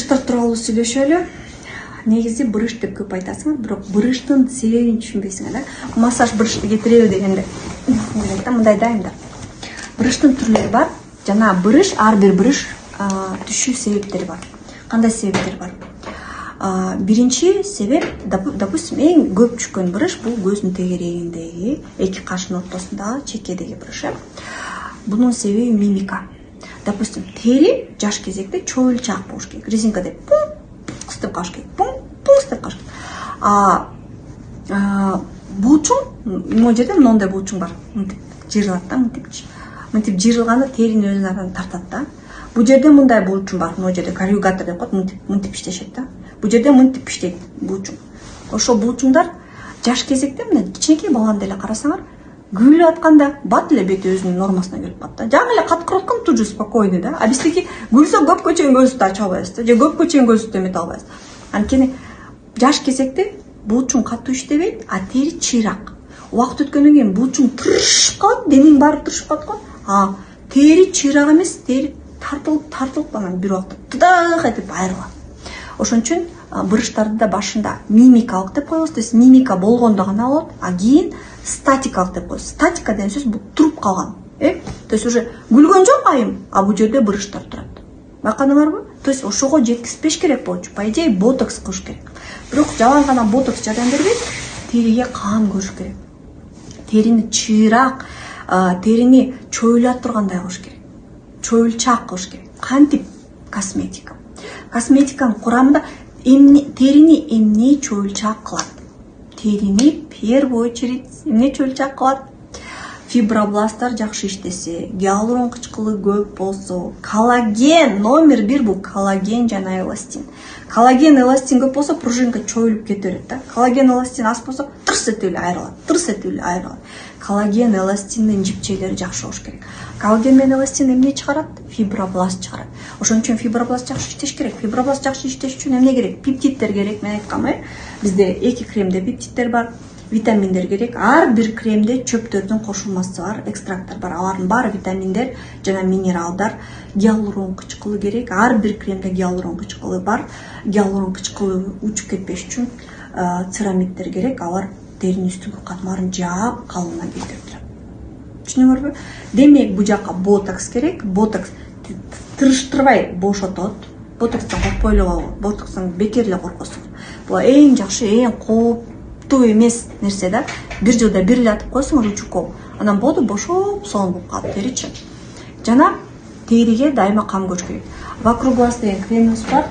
Бырыштар тууралуу сүйлөшөлү. Негизи бырыш деп көп айтасың, бирок бырыштын себебин түшүнбөйсүң да. Массаж бырышты кетиреби дегенде. Мындай да. Бырыштын түрлөрү бар. Жана бырыш, ар бир бырыш түшүү себептери бар. Кандай себептер бар? Биринчи себеп, допустим, эң көп түшкөн бырыш бул көздүн тегерегиндеги, эки кашын ортосундагы чекедеги бырыш. Бунун себеби мимика. Допустим, тери жаш кезекте чоюлчаак болуш керек. Резинкадай пункс деп калыш керек. Пункс деп калыш керек. Булчуң, могу жерде мындай булчуң бар. Мынтип жырылат да, мынтип жырылганда терини өзүнө аркан тартат да. Бул жерде мындай булчуң бар. Могу жерде коррюгатор деп коет, мынтип иштешет да. Бул жерде мынтип иштейт булчуң. Ошол булчуңдар жаш кезекте мына кичинекей баланы деле карасаңар, күлүп атканда бат эле бети өзүнүн нормасына келип калат да. Жаңы эле каткырып аткан тут же спокойный да. А биздики күлсө көпкө чейин көзүбүздү ача албайбыз да, же көпкө чейин көзүбүздү эмете албайбыз. Анткени жаш кезекте булчуң катуу иштебейт, а тери чыйрак. Убакыт өткөндөн кийин булчуң тырышып калат, дененин баары тырышып калат го. Тери чыйрак эмес, тери тартылып анан бир убакта тыдах этип айрылат. Ошон үчүн бырыштарды да башында мимикалык деп коебуз. То есть мимика болгондо гана болот, а кийин статикалык деп коебуз. Статика деген сөз бул туруп калган. То есть уже күлгөн жок айым, а бул жерде бырыштар турат. Байкадыңарбы? То есть ошого жеткизбеш керек болчу. По идее ботокс кылыш керек. Бирок жалаң гана ботокс жардам бербейт, териге каам көрүш керек. Терини чыйрак, терини чоюла тургандай кылыш керек. Чоюлчаак кылыш керек. Кантип? Косметика. Косметиканын курамында терини эмне чоюлчаак кылат? Терини в первую очередь эмне чоюлчаак кылат? Фибробласттар жакшы иштесе, гиалурон кычкылы көп болсо, коллаген номер 1 бул коллаген жана эластин. Коллаген, эластин көп болсо пружинка чоюлуп кете берет да. Коллаген, эластин аз болсо тырс этип эле айрылат. Коллаген, эластиндин жипчелери жакшы болуш керек. Коллаген менен эластин эмне чыгарат? Фибробласт чыгарат. Ошон үчүн фибробласт жакшы иштеш керек. Фибробласт жакшы иштеш үчүн эмне керек? Пептиддер керек. Мен айткам, бизде 2 кремде пептиддер бар, витаминдер керек. Ар бир кремде чөптөрдүн кошулмасы бар, экстракттар бар. Алардын баары витаминдер жана минералдар. Гиалурон кычкылы керек. Ар бир кремде гиалурон кычкылы бар. Гиалурон кычкылы учуп кетпеш үчүн церамиддер керек. Алар теринин үстүнкү катмарын жаап, калыбына келтирип турат. Түшүнүңөрбү? Демек бул жака ботокс керек. Ботокс тырыштырбай бошотот. Ботокстан коркпой эле болобу? Ботокстан бекер эле коркосуңуз. Бул эң жакшы, эң кооптуу эмес нерсе да. Бир жылда бир эле атып койсоңуз укол. Анан болду, бошоп сонун болуп калат теричи. Жана териге дайыма кам көрүш керек. Вокруг глаз деген кремибиз бар.